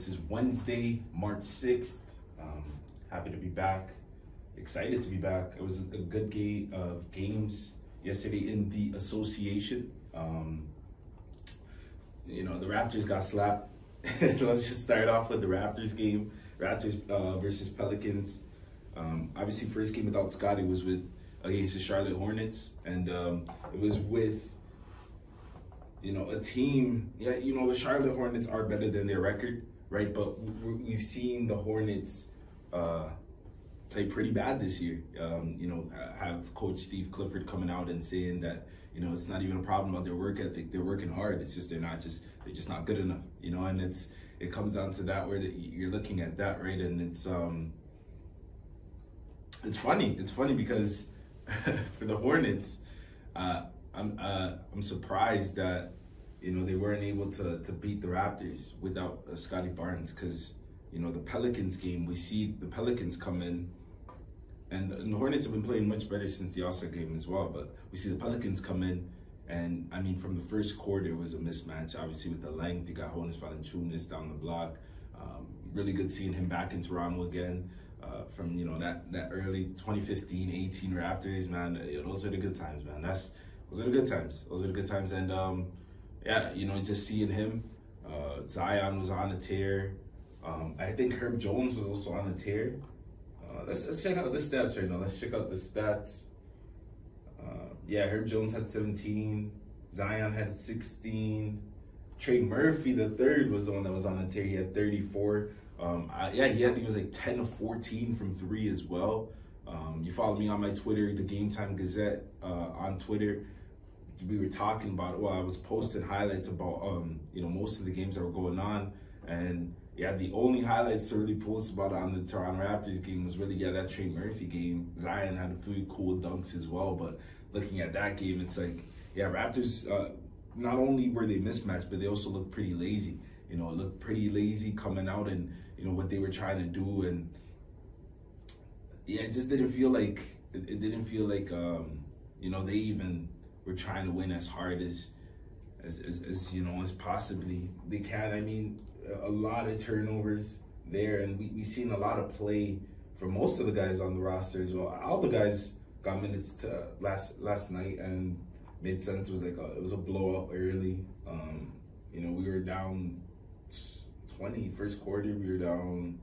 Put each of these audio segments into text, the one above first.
This is Wednesday, March 6th. Happy to be back. Excited to be back. It was a good game of games yesterday in the association. The Raptors got slapped. Let's just start off with the Raptors game. Raptors versus Pelicans. Obviously, first game without Scotty was against the Charlotte Hornets, and it was with a team. Yeah, the Charlotte Hornets are better than their record, right? But we've seen the Hornets play pretty bad this year. Have Coach Steve Clifford coming out and saying that it's not even a problem about their work ethic. They're working hard. It's just they're just not good enough. And it comes down to that where you're looking at that, right? And it's funny. It's funny because for the Hornets, I'm surprised that they weren't able to beat the Raptors without Scotty Barnes, because the Pelicans game, we see the Pelicans come in, and the Hornets have been playing much better since the All-Star game as well, but we see the Pelicans come in, and I mean, from the first quarter it was a mismatch. Obviously with the length, you got Jonas Valanciunas down the block. Really good seeing him back in Toronto again. From that early 2015-18 Raptors, man. Those are the good times, man. Those are the good times. Those are the good times. And just seeing him. Zion was on a tear. I think Herb Jones was also on a tear. Let's check out the stats right now. Let's check out the stats. Herb Jones had 17. Zion had 16. Trey Murphy, the third, was the one that was on a tear. He had 34. He was like 10 of 14 from three as well. You follow me on my Twitter, the GameTime Gazette on Twitter. We were talking about it. Well, I was posting highlights about most of the games that were going on, and the only highlights to really post about on the Toronto Raptors game was really that Trey Murphy game. Zion had a few cool dunks as well, but looking at that game, it's like Raptors. Not only were they mismatched, but they also looked pretty lazy. It looked pretty lazy coming out and what they were trying to do, and it just didn't feel like they even were trying to win as hard as possibly they can. I mean, a lot of turnovers there, and we seen a lot of play from most of the guys on the roster as well. All the guys got minutes to last night, and made sense. It was it was a blowout early. We were down 20 first quarter. We were down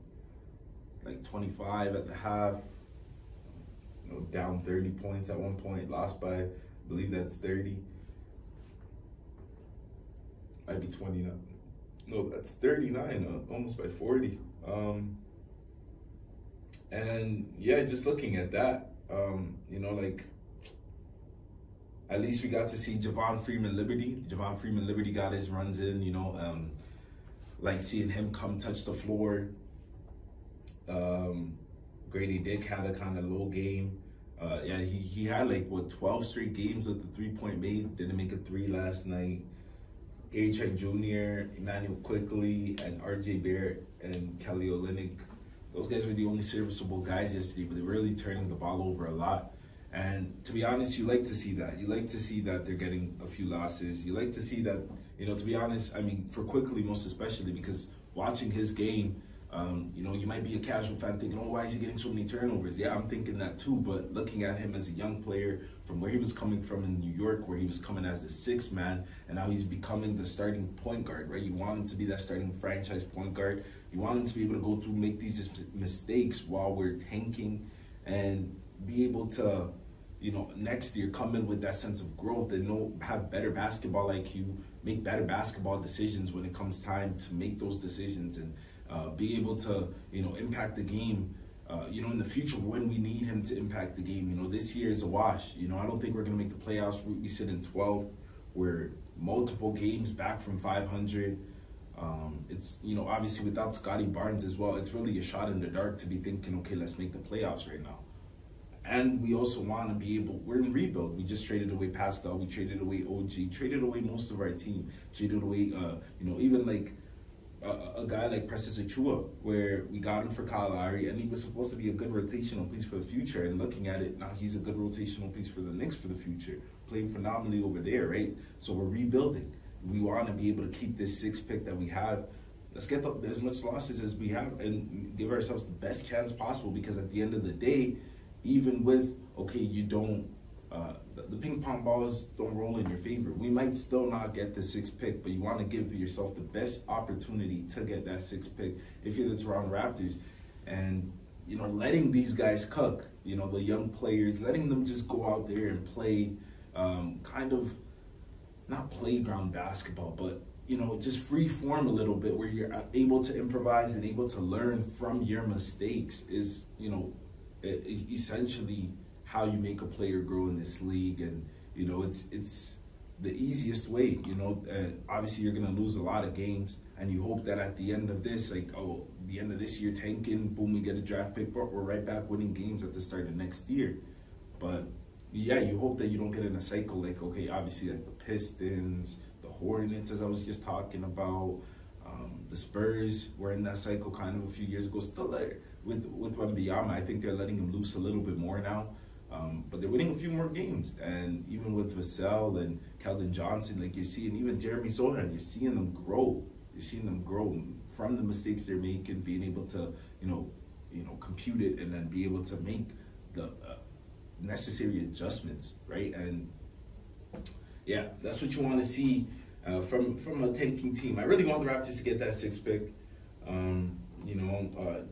like 25 at the half. Down 30 points at one point. Lost by, I believe that's 30. Might be 29. No, that's 39. Almost by 40. Just looking at that, at least we got to see Javon Freeman-Liberty. Javon Freeman-Liberty got his runs in, seeing him come touch the floor. Grady Dick had a kind of low game. He had 12 straight games with the three-point made. Didn't make a three last night. Gary Trent Jr., Emmanuel Quickley, and RJ Barrett and Kelly Olynyk. Those guys were the only serviceable guys yesterday, but they were really turning the ball over a lot. And to be honest, you like to see that. You like to see that they're getting a few losses. You like to see that, to be honest, I mean, for Quickley most especially, because watching his game, you might be a casual fan thinking, oh, why is he getting so many turnovers? Yeah, I'm thinking that too, but looking at him as a young player from where he was coming from in New York, where he was coming as the sixth man, and now he's becoming the starting point guard, right? You want him to be that starting franchise point guard. You want him to be able to go through, make these mistakes while we're tanking, and be able to, next year come in with that sense of growth and have better basketball IQ, make better basketball decisions when it comes time to make those decisions, and be able to, impact the game, in the future when we need him to impact the game. This year is a wash. I don't think we're going to make the playoffs. We sit in 12th. We're multiple games back from 500. It's, obviously without Scotty Barnes as well, it's really a shot in the dark to be thinking, okay, let's make the playoffs right now. And we also want to be able, we're in rebuild. We just traded away Pascal. We traded away OG, traded away most of our team, traded away, even a guy like Precious Achua, where we got him for Kyle Lowry, and he was supposed to be a good rotational piece for the future. And looking at it now, he's a good rotational piece for the Knicks for the future, playing phenomenally over there, right? So we're rebuilding. We want to be able to keep this sixth pick that we have, let's get as much losses as we have and give ourselves the best chance possible, because at the end of the day, even with, okay, you don't, the ping pong balls don't roll in your favor. We might still not get the 6th pick, but you want to give yourself the best opportunity to get that 6th pick if you're the Toronto Raptors. And, you know, letting these guys cook, you know, the young players, letting them just go out there and play kind of, not playground basketball, but, you know, just free form a little bit, where you're able to improvise and able to learn from your mistakes is, you know, essentially how you make a player grow in this league. And, you know, it's the easiest way, you know. Obviously, you're going to lose a lot of games, and you hope that at the end of this, like, oh, the end of this year tanking, boom, we get a draft pick, but we're right back winning games at the start of next year. But, yeah, you hope that you don't get in a cycle like, okay, obviously, like the Pistons, the Hornets, as I was just talking about, the Spurs were in that cycle kind of a few years ago. Still there with Wembanyama. I think they're letting him loose a little bit more now. But they're winning a few more games. And even with Vassell and Keldon Johnson, like, you're seeing, even Jeremy Sohan, you're seeing them grow. You're seeing them grow from the mistakes they're making, being able to, you know, compute it, and then be able to make the necessary adjustments, right? And yeah, that's what you want to see from a tanking team. I really want the Raptors to get that 6th pick. You know,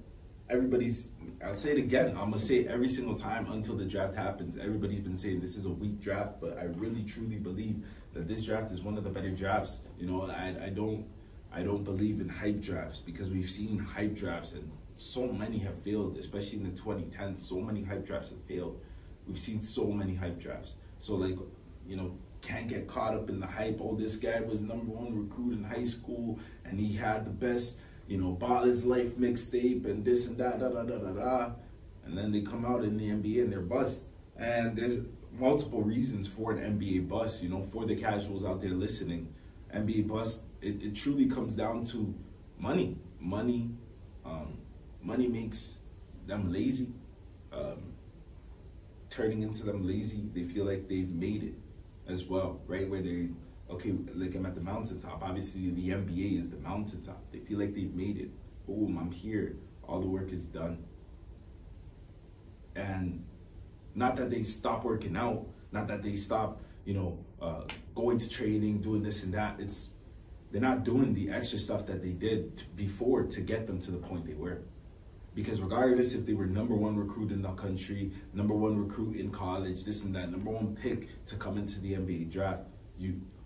everybody's, I'll say it again, I'm going to say it every single time until the draft happens. Everybody's been saying this is a weak draft, but I really truly believe that this draft is one of the better drafts. You know, I don't believe in hype drafts, because we've seen hype drafts and so many have failed, especially in the 2010s. So many hype drafts have failed. We've seen so many hype drafts. So, like, you know, can't get caught up in the hype. Oh, this guy was #1 recruit in high school and he had the best, you know, Ball His Life mixtape and this and that, and then they come out in the NBA and they're busts. And there's multiple reasons for an NBA bust, you know, for the casuals out there listening. NBA bust, it truly comes down to money. Money makes them lazy. Turning into them lazy, they feel like they've made it as well, right? Where they, okay, like, I'm at the mountaintop. Obviously, the NBA is the mountaintop. They feel like they've made it. Boom, I'm here. All the work is done. And not that they stop working out, not that they stop, you know, going to training, doing this and that. They're not doing the extra stuff that they did before to get them to the point they were. Because regardless if they were #1 recruit in the country, #1 recruit in college, this and that, #1 pick to come into the NBA draft,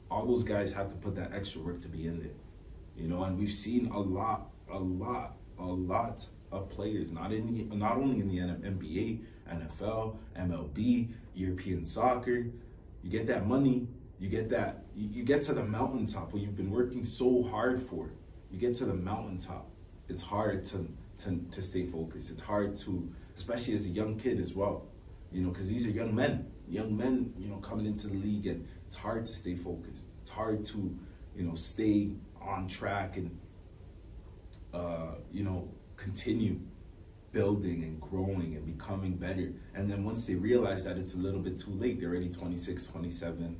all those guys have to put that extra work to be in there. You know, and we've seen a lot of players, not only in the NBA, NFL, MLB, European soccer. You get that money, you get to the mountaintop where you've been working so hard for. You get to the mountaintop, it's hard to stay focused. It's hard to, especially as a young kid as well, you know, because these are young men, you know, coming into the league, and it's hard to stay focused. It's hard to, you know, stay on track and, you know, continue building and growing and becoming better. And then once they realize that it's a little bit too late, they're already 26, 27,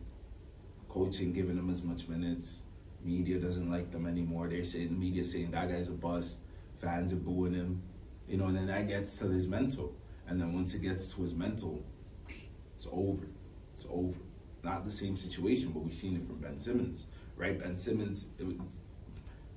coaching giving them as much minutes, media doesn't like them anymore. The media's saying that guy's a bust. Fans are booing him, you know, and then that gets to his mental. And then once it gets to his mental, it's over. It's over. Not the same situation, but we've seen it from Ben Simmons, right? Ben Simmons,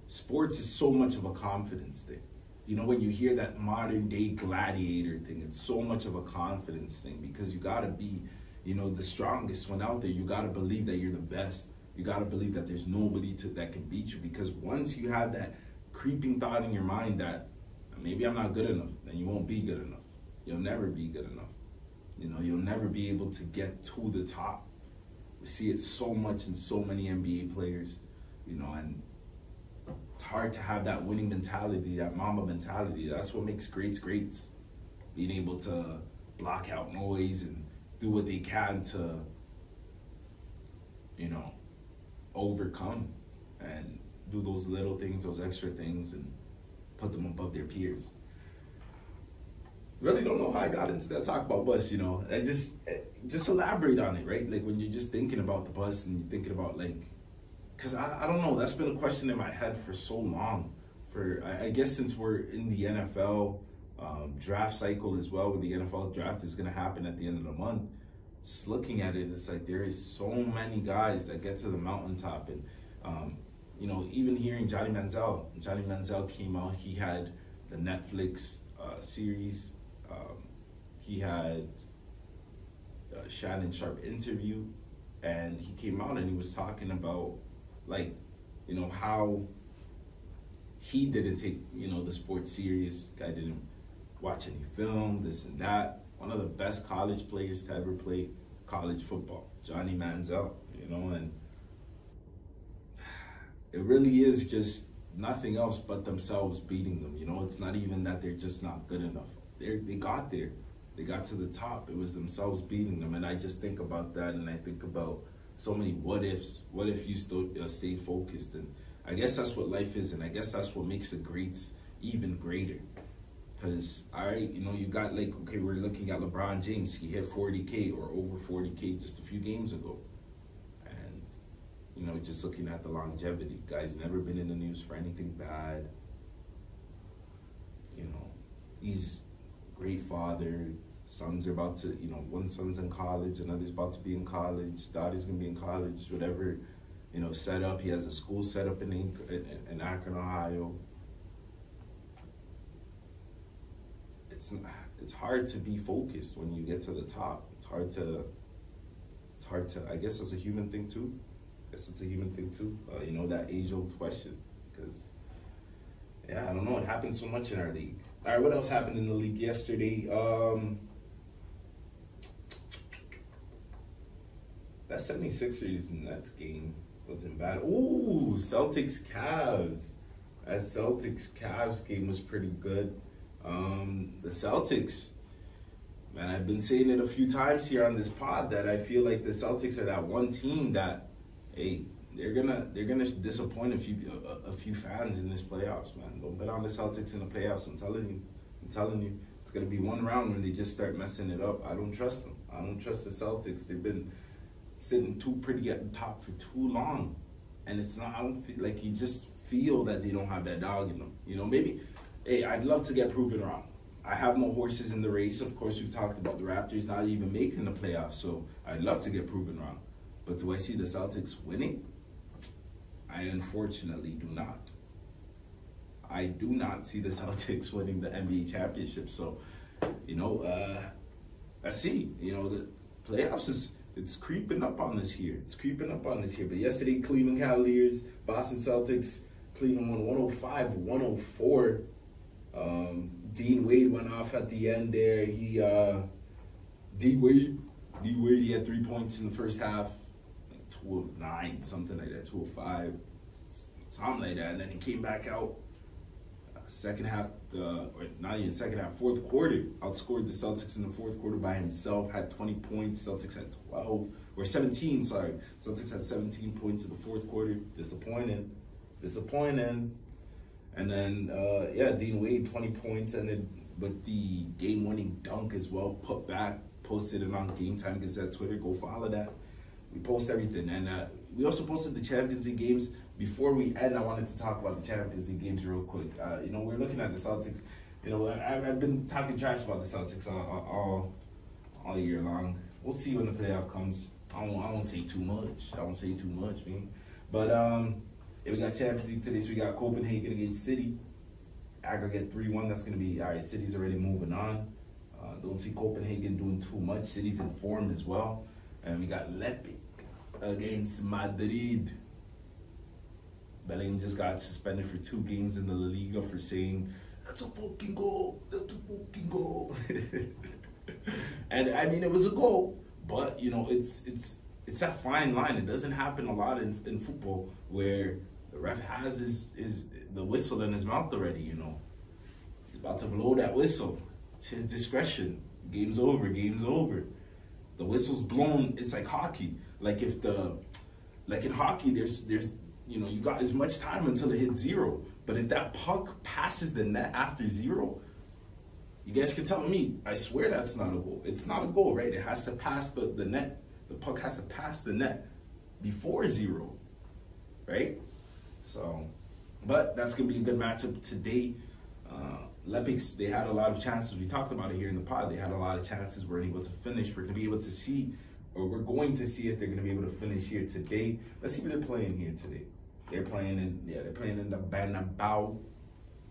sports is so much of a confidence thing. You know, when you hear that modern day gladiator thing, it's so much of a confidence thing, because you got to be, you know, the strongest one out there. You got to believe that you're the best. You got to believe that there's nobody that can beat you, because once you have that creeping thought in your mind that maybe I'm not good enough, then you won't be good enough. You'll never be good enough. You know, you'll never be able to get to the top. We see it so much in so many NBA players, you know, and it's hard to have that winning mentality, that Mamba mentality. That's what makes greats greats. Being able to block out noise and do what they can to, you know, overcome and do those little things, those extra things, and put them above their peers. Really don't know how I got into that talk about bus, you know. I just elaborate on it, right? Like, when you're just thinking about the bus and you're thinking about, like, because I don't know, that's been a question in my head for so long. I guess since we're in the NFL draft cycle as well, where the NFL draft is going to happen at the end of the month, just looking at it, it's like there is so many guys that get to the mountaintop. And, even hearing Johnny Manziel came out, he had the Netflix series, he had a Shannon Sharp interview, and he came out and he was talking about, like, how he didn't take, the sport serious. Guy didn't watch any film, this and that. One of the best college players to ever play college football, Johnny Manziel, and it really is just nothing else but themselves beating them. It's not even that they're just not good enough. They got there. They got to the top. It was themselves beating them. And I just think about that, and I think about so many what ifs. What if you still stay focused? And I guess that's what life is, and I guess that's what makes the greats even greater. Because, you got, like, okay, we're looking at LeBron James. He hit 40K or over 40K just a few games ago. And, just looking at the longevity. Guy's never been in the news for anything bad. He's a great father. Sons are about to, one son's in college, another's about to be in college, daughter's going to be in college, whatever, set up. He has a school set up in Akron, Ohio. It's hard to be focused when you get to the top. It's hard to, I guess it's a human thing too. That age-old question. Because, I don't know, it happens so much in our league. All right, what else happened in the league yesterday? That 76ers Nets game wasn't bad. Ooh, Celtics-Cavs. That Celtics-Cavs game was pretty good. The Celtics, man, I've been saying it a few times here on this pod that I feel like the Celtics are that one team that, hey, they're gonna disappoint a few fans in this playoffs, man. Don't bet on the Celtics in the playoffs. I'm telling you, it's gonna be one round when they just start messing it up. I don't trust them. I don't trust the Celtics. They've been sitting too pretty at the top for too long, and it's not. I don't feel like, you just feel that they don't have that dog in them. Maybe. Hey, I'd love to get proven wrong. I have no horses in the race. Of course, we've talked about the Raptors not even making the playoffs, so I'd love to get proven wrong. But do I see the Celtics winning? I unfortunately do not. I do not see the Celtics winning the NBA championship. So, let's see. The playoffs it's creeping up on this year. But yesterday, Cleveland Cavaliers, Boston Celtics, Cleveland won 105-104. Dean Wade went off at the end there. D Wade, he had 3 points in the first half, like 209, something like that, 205, something like that. And then he came back out second half, or not even second half, fourth quarter, outscored the Celtics in the fourth quarter by himself, had 20 points. Celtics had 12, or 17, sorry. Celtics had 17 points in the fourth quarter. Disappointing. And then, Dean Wade, 20 points, and then with the game-winning dunk as well, posted it on GameTime Gazette Twitter. Go follow that. We post everything. And we also posted the Champions League games. Before we end, I wanted to talk about the Champions League games real quick. We're looking at the Celtics. I've been talking trash about the Celtics all year long. We'll see when the playoff comes. I won't say too much. Man. But, we got Champions League today, so we got Copenhagen against City. Aggregate 3-1, that's going to be, all right, City's already moving on. Don't see Copenhagen doing too much. City's in form as well. And we got Leipzig against Madrid. Bellingham just got suspended for 2 games in the La Liga for saying, that's a fucking goal. And, I mean, it was a goal. But, it's that fine line. It doesn't happen a lot in football where the ref has the whistle in his mouth already, He's about to blow that whistle. It's his discretion. Game's over. The whistle's blown. It's like hockey. Like in hockey, there's you got as much time until it hits 0. But if that puck passes the net after 0, you guys can tell me, I swear that's not a goal. It's not a goal, right? It has to pass the net. The puck has to pass the net before 0, right? So, But that's going to be a good matchup today. Lepics, they had a lot of chances. We talked about it here in the pod. They had a lot of chances. We're able to finish. We're going to be able to see, or we're going to see if they're going to be able to finish here today. Let's see who they're playing here today. They're playing in the Bernabeu.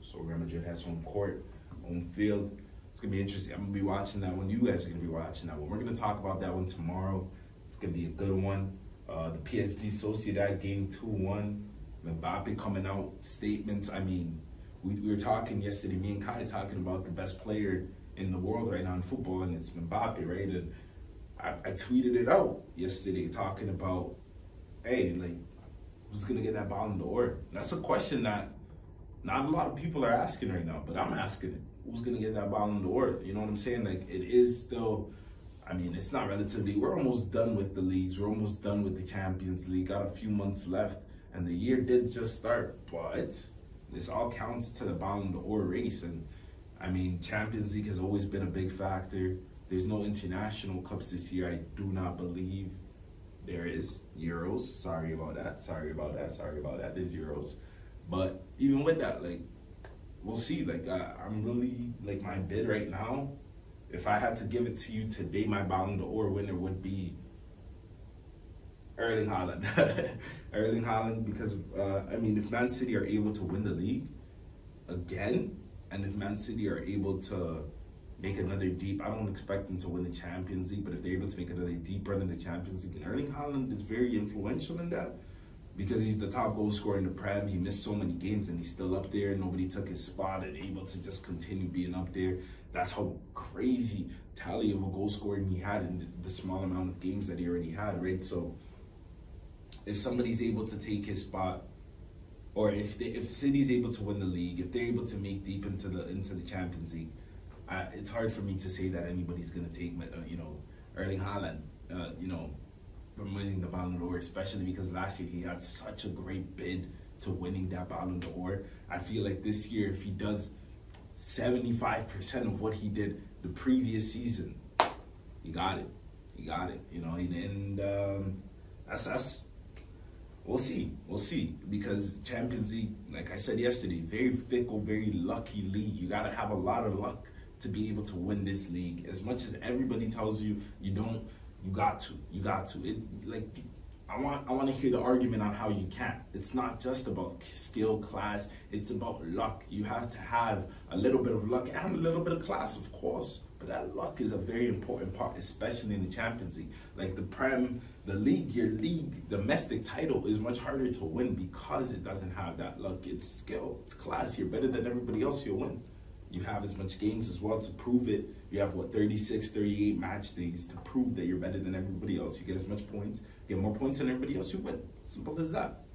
So Real Madrid has home court, home field. It's going to be interesting. I'm going to be watching that one. You guys are going to be watching that one. We're going to talk about that one tomorrow. It's going to be a good one. The PSG Sociedad game 2-1. Mbappe coming out, statements. I mean, we were talking yesterday, me and Kai talking about the best player in the world right now in football, and it's Mbappe, right? And I tweeted it out yesterday talking about, hey, like, who's going to get that Ballon d'Or? That's a question that not a lot of people are asking right now, but I'm asking it. Who's going to get that Ballon d'Or? You know what I'm saying? Like, it is still, I mean, it's not relatively, we're almost done with the leagues. We're almost done with the Champions League. Got a few months left, and the year did just start, but this all counts to the Ballon d'Or race. And I mean, Champions League has always been a big factor. There's no international cups this year, I do not believe. There is Euros. Sorry about that. There's Euros. But even with that, like, we'll see. Like, I'm really, like, my bid right now, if I had to give it to you today, my Ballon d'Or winner would be Erling Haaland. Erling Haaland, because, I mean, if Man City are able to win the league again, and if Man City are able to make another deep, I don't expect them to win the Champions League, but if they're able to make another deep run in the Champions League, and Erling Haaland is very influential in that, because he's the top goal scorer in the Prem. He missed so many games, and he's still up there. Nobody took his spot and able to just continue being up there. That's how crazy tally of a goal scoring he had in the small amount of games that he already had, right? So if somebody's able to take his spot, or if City's able to win the league, if they're able to make deep into the Champions League, it's hard for me to say that anybody's gonna take, Erling Haaland, from winning the Ballon d'Or, especially because last year he had such a great bid to winning that Ballon d'Or. I feel like this year, if he does 75% of what he did the previous season, he got it. And that's we'll see, because Champions League, like I said yesterday, very fickle, very lucky league. You gotta have a lot of luck to be able to win this league. As much as everybody tells you you don't, you got to. I want to hear the argument on how you can't. It's not just about skill, class. It's about luck. You have to have a little bit of luck and a little bit of class, of course. But that luck is a very important part, especially in the Champions League. Like the Prem, the league, your league domestic title is much harder to win because it doesn't have that luck. It's skill, it's class. You're better than everybody else, you'll win. You have as much games as well to prove it. You have, 36, 38 match days to prove that you're better than everybody else. You get as much points, get more points than everybody else, you win. Simple as that.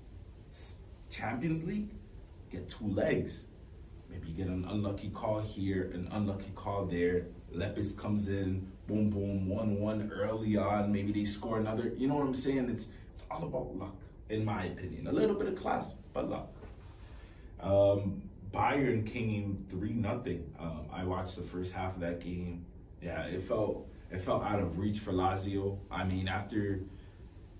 Champions League, get 2 legs. Maybe you get an unlucky call here, an unlucky call there. Lepis comes in, boom, boom, 1-1 early on. Maybe they score another. You know what I'm saying? It's all about luck, in my opinion. A little bit of class, but luck. Bayern came 3-0. I watched the first half of that game. Yeah, it felt out of reach for Lazio. I mean, after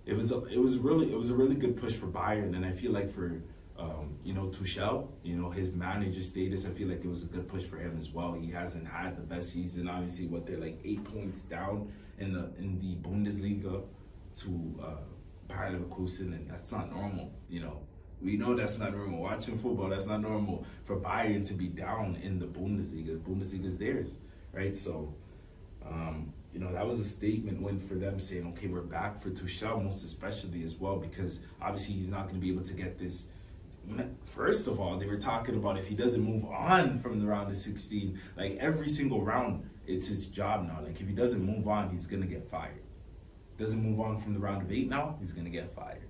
it was a really good push for Bayern, and I feel like for Tuchel, his manager status, I feel like it was a good push for him as well. He hasn't had the best season. Obviously, they're like 8 points down in the Bundesliga to Bayer Leverkusen, and that's not normal. We know that's not normal. Watching football, that's not normal for Bayern to be down in the Bundesliga. The Bundesliga is theirs, right? So, that was a statement win for them, saying, okay, we're back, for Tuchel most especially as well, because obviously he's not going to be able to get this. First of all, they were talking about if he doesn't move on from the round of 16, like every single round, it's his job now. Like if he doesn't move on, he's going to get fired. Doesn't move on from the round of 8 now, he's going to get fired.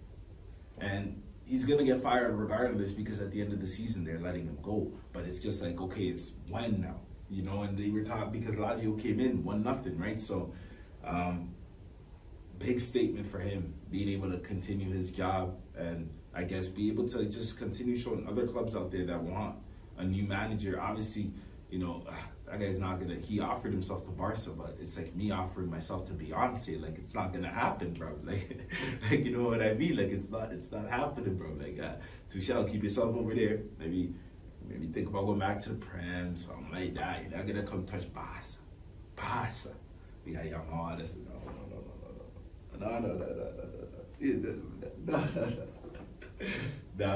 And he's going to get fired regardless, because at the end of the season, they're letting him go. But it's just like, okay, it's when now? And they were talking, because Lazio came in 1-0, right? So, big statement for him, being able to continue his job and I guess be able to just continue showing other clubs out there that want a new manager. Obviously, that guy's not gonna. He offered himself to Barca, but it's like me offering myself to Beyonce. Like it's not gonna happen, bro. Like, like you know what I mean? Like it's not happening, bro. Like, Tuchel, keep yourself over there. Maybe think about going back to the Prem, something like that. You're not gonna come touch Barca. We got young artists. No.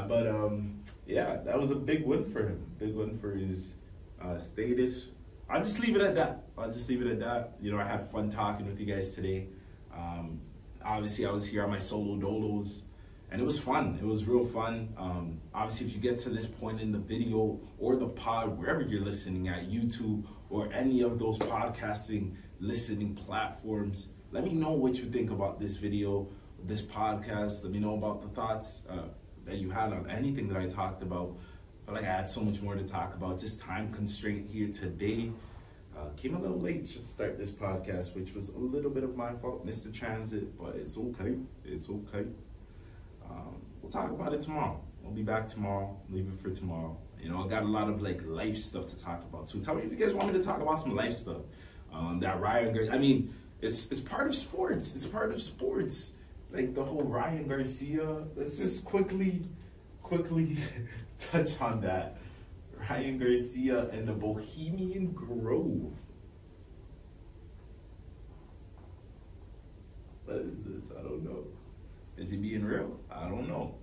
But yeah, that was a big win for him. Big win for his status. I'll just leave it at that. You know, I had fun talking with you guys today. Obviously, I was here on my solo dolos, and it was fun. It was real fun. Obviously, if you get to this point in the video or the pod, wherever you're listening at, YouTube or any of those podcasting listening platforms, let me know what you think about this video, this podcast. Let me know about the thoughts that you had on anything that I talked about. I feel like I had so much more to talk about. Just time constraint here today. Came a little late to start this podcast, which was a little bit of my fault. Missed the transit, but it's okay. It's okay. We'll talk about it tomorrow. We'll be back tomorrow. Leave it for tomorrow. You know, I got a lot of like life stuff to talk about too. Tell me if you guys want me to talk about some life stuff. That Ryan Garcia. I mean, it's part of sports. It's part of sports. Like the whole Ryan Garcia. Let's just quickly touch on that. Ryan Garcia and the Bohemian Grove. What is this? I don't know. Is he being real? I don't know.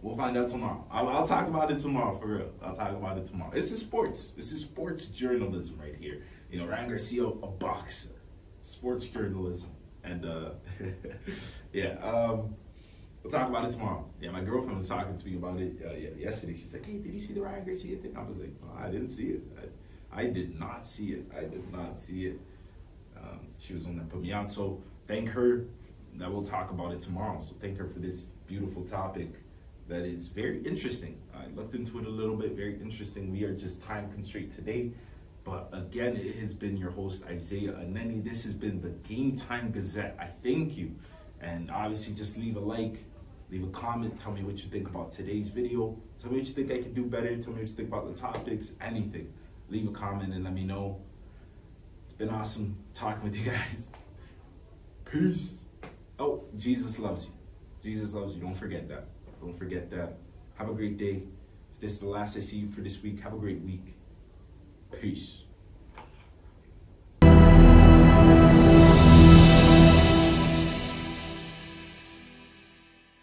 We'll find out tomorrow. I'll talk about it tomorrow, for real. I'll talk about it tomorrow. This is sports. This is sports journalism right here. You know, Ryan Garcia, a boxer. Sports journalism. And, yeah, we'll talk about it tomorrow. Yeah, my girlfriend was talking to me about it yesterday. She's like, hey, did you see the Ryan Garcia thing? I was like, oh, I didn't see it. I did not see it. I did not see it. She was on that, put me on. So thank her. That we'll talk about it tomorrow. So thank her for this beautiful topic that is very interesting. I looked into it a little bit, very interesting. We are just time constrained today. But again, it has been your host, Isaiah Aneni. This has been the GameTime Gazette. I thank you. And obviously just leave a like, leave a comment. Tell me what you think about today's video. Tell me what you think I can do better. Tell me what you think about the topics, anything. Leave a comment and let me know. It's been awesome talking with you guys. Peace. Oh, Jesus loves you. Jesus loves you. Don't forget that. Don't forget that. Have a great day. If this is the last I see you for this week, have a great week. Peace.